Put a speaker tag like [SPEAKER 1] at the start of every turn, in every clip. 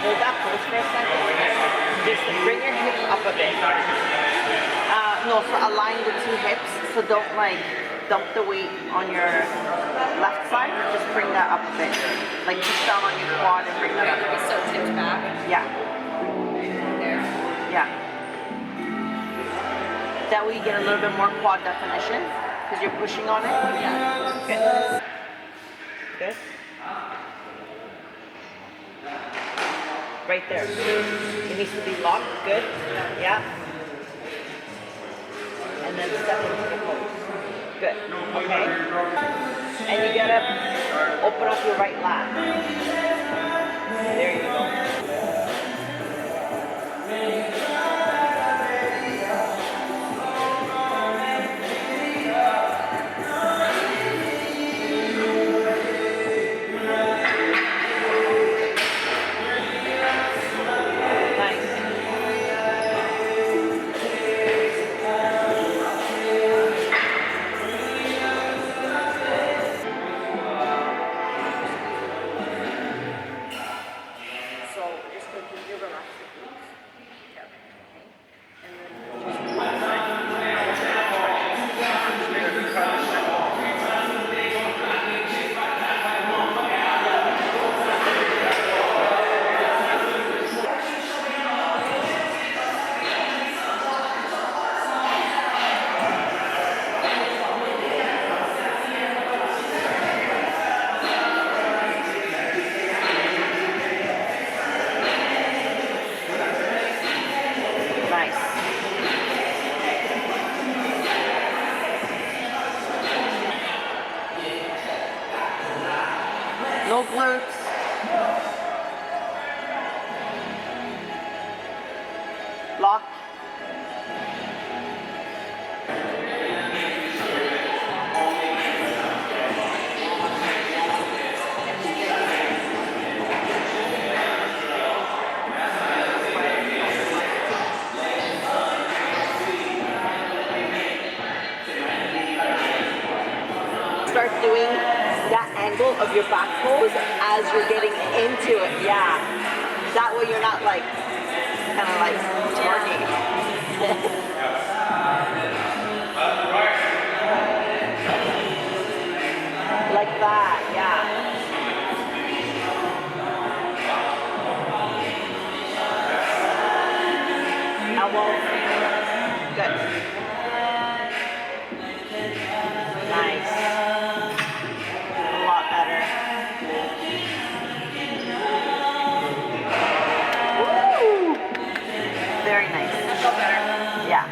[SPEAKER 1] Hold that pose for a second. Just bring your hips up a bit. No, so align the two hips. So don't like dump the weight on your left side. Just bring that up a bit. Like push down on your quad and bring that up.
[SPEAKER 2] So tipped back.
[SPEAKER 1] Yeah.
[SPEAKER 2] There.
[SPEAKER 1] Yeah. That way you get a little bit more quad definition because you're pushing on it.
[SPEAKER 2] Yeah.
[SPEAKER 1] Good. Good. Right there. It needs to be locked. Good. Yeah. And then step into the pose. Good. Okay. And you gotta open up your right lat. There you go. No glutes. Lock. Start doing that angle of your back pose as you're getting into it. Yeah. That way you're not like, kind of like twerking. Like that, yeah. Elbow. Good. Nice. Very nice.
[SPEAKER 2] That felt better.
[SPEAKER 1] Yeah.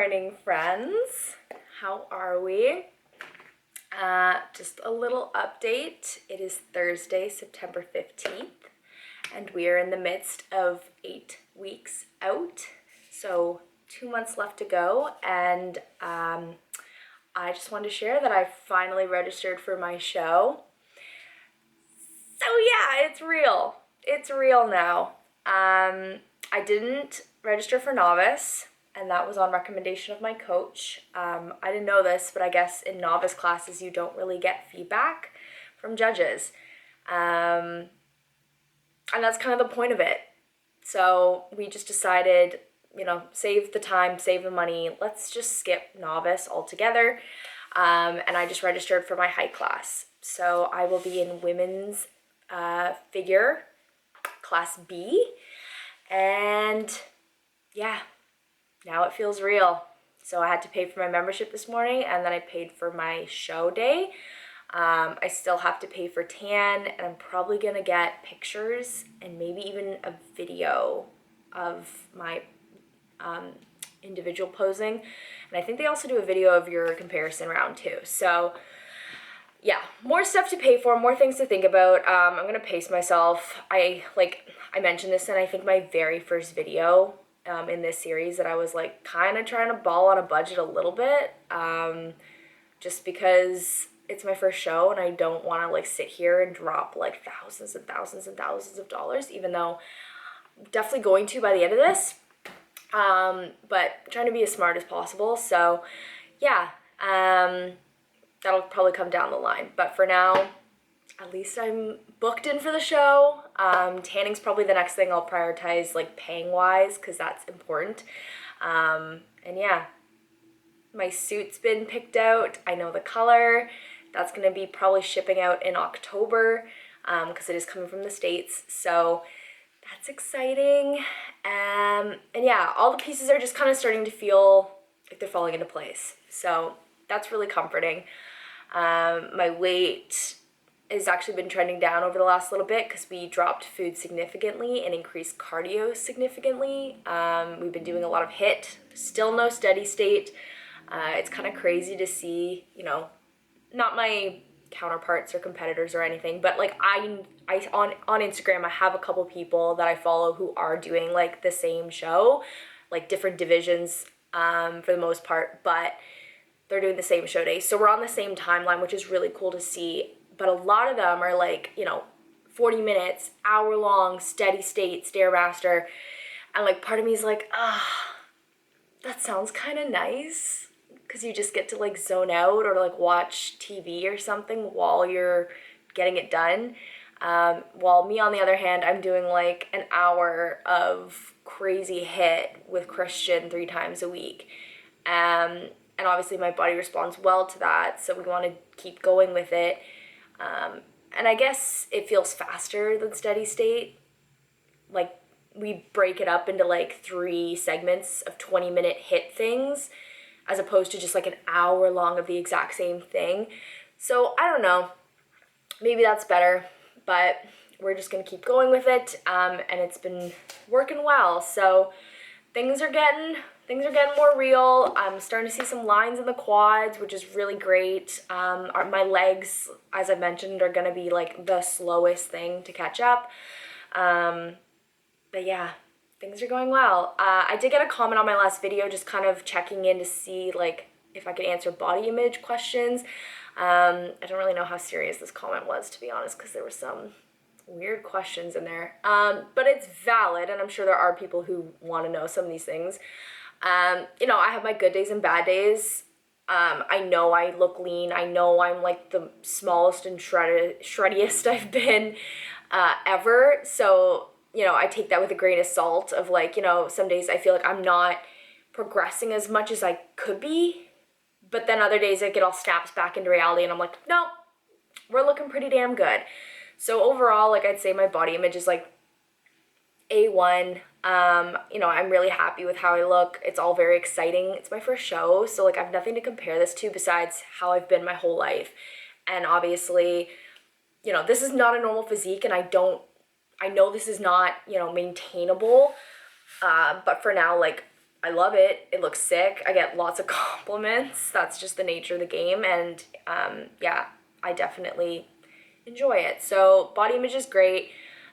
[SPEAKER 3] morning, friends. How are we? Just a little update. It is Thursday, September 15th, and we are in the midst of 8 weeks out. So 2 months left to go, and I just wanted to share that I finally registered for my show. So yeah, it's real. It's real now. I didn't register for novice, and that was on recommendation of my coach. I didn't know this, but I guess in novice classes you don't really get feedback from judges. And that's kind of the point of it. So we just decided, save the time, save the money, let's just skip novice altogether. And I just registered for my height class. So I will be in women's figure, class B. And yeah, now it feels real. So I had to pay for my membership this morning, and then I paid for my show day. I still have to pay for tan, and I'm probably gonna get pictures and maybe even a video of my individual posing. And I think they also do a video of your comparison round too. So yeah, more stuff to pay for, more things to think about. I'm gonna pace myself. I mentioned this in I think my very first video in this series, that I was like kind of trying to ball on a budget a little bit, just because it's my first show and I don't want to like sit here and drop like thousands and thousands and thousands of dollars, even though I'm definitely going to by the end of this. But trying to be as smart as possible. So yeah, that'll probably come down the line. But for now, at least I'm booked in for the show. Tanning's probably the next thing I'll prioritize, like paying wise, because that's important. And yeah, my suit's been picked out. I know the color. That's gonna be probably shipping out in October, because it is coming from the States. So that's exciting. And yeah, all the pieces are just kind of starting to feel like they're falling into place. So that's really comforting. My weight has actually been trending down over the last little bit because we dropped food significantly and increased cardio significantly. We've been doing a lot of HIIT, still no steady state. It's kind of crazy to see, not my counterparts or competitors or anything, but like I on Instagram, I have a couple people that I follow who are doing like the same show, like different divisions for the most part, but they're doing the same show day. So we're on the same timeline, which is really cool to see. But a lot of them are like, 40 minutes, hour long, steady state, Stairmaster. And like part of me is like, that sounds kind of nice. Because you just get to like zone out or like watch TV or something while you're getting it done. While me, on the other hand, I'm doing like an hour of crazy HIIT with Christian 3 times a week. And obviously my body responds well to that, so we want to keep going with it. And I guess it feels faster than steady state. Like we break it up into like 3 segments of 20-minute HIIT things, as opposed to just like an hour long of the exact same thing. So I don't know, maybe that's better, but we're just gonna keep going with it. And it's been working well. So things are getting more real. I'm starting to see some lines in the quads, which is really great. My legs, as I mentioned, are gonna be like the slowest thing to catch up. But yeah, things are going well. I did get a comment on my last video just kind of checking in to see like if I could answer body image questions. I don't really know how serious this comment was, to be honest, because there were some weird questions in there. But it's valid, and I'm sure there are people who want to know some of these things. I have my good days and bad days. I know I look lean. I know I'm like the smallest and shreddiest I've been ever. So, I take that with a grain of salt of like, some days I feel like I'm not progressing as much as I could be. But then other days it all snaps back into reality and I'm like, no, we're looking pretty damn good. So overall, like I'd say my body image is like A1. I'm really happy with how I look. It's all very exciting. It's my first show, so like I have nothing to compare this to besides how I've been my whole life. And obviously, this is not a normal physique, and I know this is not, maintainable. But for now, like I love it. It looks sick. I get lots of compliments. That's just the nature of the game. And yeah, I definitely enjoy it. So body image is great.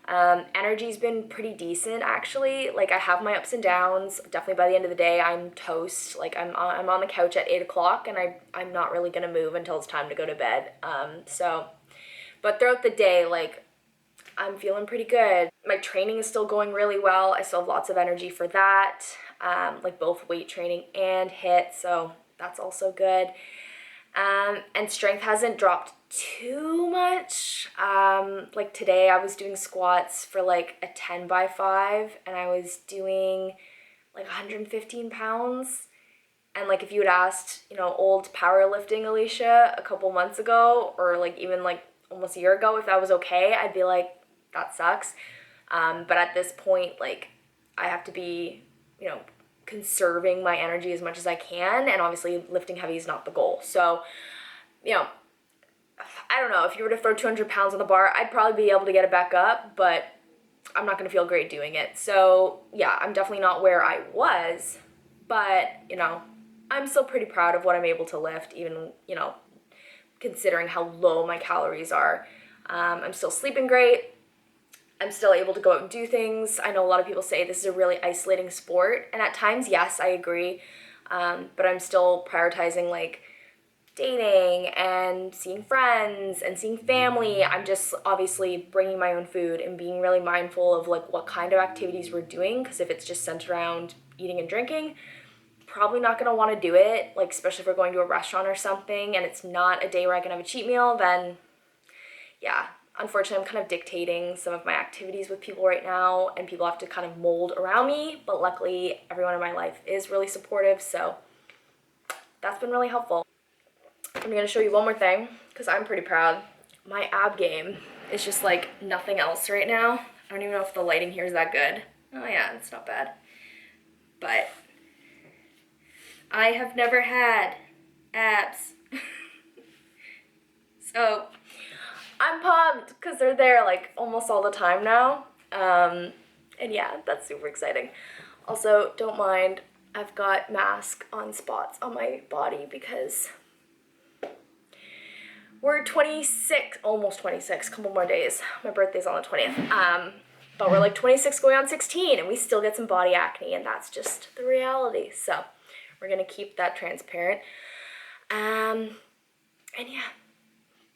[SPEAKER 3] Energy's been pretty decent actually. Like I have my ups and downs. Definitely by the end of the day, I'm toast. Like I'm on the couch at 8 o'clock and I'm not really gonna move until it's time to go to bed. But throughout the day, like I'm feeling pretty good. My training is still going really well. I still have lots of energy for that, like both weight training and HIIT, so that's also good. And strength hasn't dropped too much. Like today I was doing squats for like a 10 by 5 and I was doing like 115 pounds. And like if you had asked, you know, old powerlifting Alicia a couple months ago or like even like almost a year ago if that was okay, I'd be like, that sucks. But at this point, like I have to be, you know, conserving my energy as much as I can, and obviously lifting heavy is not the goal. So, you know, I don't know, if you were to throw 200 pounds on the bar, I'd probably be able to get it back up, but I'm not gonna feel great doing it. So yeah, I'm definitely not where I was, but you know, I'm still pretty proud of what I'm able to lift, even, you know, considering how low my calories are. I'm still sleeping great. I'm still able to go out and do things. I know a lot of people say this is a really isolating sport, and at times, yes, I agree, but I'm still prioritizing like dating and seeing friends and seeing family. I'm just obviously bringing my own food and being really mindful of like what kind of activities we're doing, because if it's just centered around eating and drinking, probably not gonna want to do it, like especially if we're going to a restaurant or something and it's not a day where I can have a cheat meal, then yeah. Unfortunately, I'm kind of dictating some of my activities with people right now, and people have to kind of mold around me, but luckily everyone in my life is really supportive, so that's been really helpful. I'm gonna show you one more thing, because I'm pretty proud. My ab game is just like nothing else right now. I don't even know if the lighting here is that good. Oh yeah, it's not bad. But I have never had abs. So I'm pumped because they're there like almost all the time now. And yeah, that's super exciting. Also, don't mind, I've got mask on spots on my body because we're 26, almost 26, couple more days. My birthday's on the 20th. But we're like 26 going on 16 and we still get some body acne, and that's just the reality. So we're gonna keep that transparent. And yeah.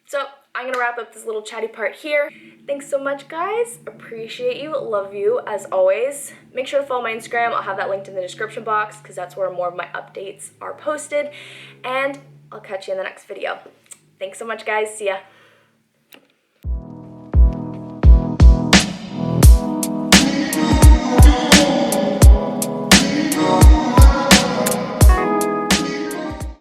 [SPEAKER 3] So I'm gonna wrap up this little chatty part here. Thanks so much, guys. Appreciate you, love you as always. Make sure to follow my Instagram. I'll have that linked in the description box because that's where more of my updates are posted. And I'll catch you in the next video. Thanks so much, guys. See ya.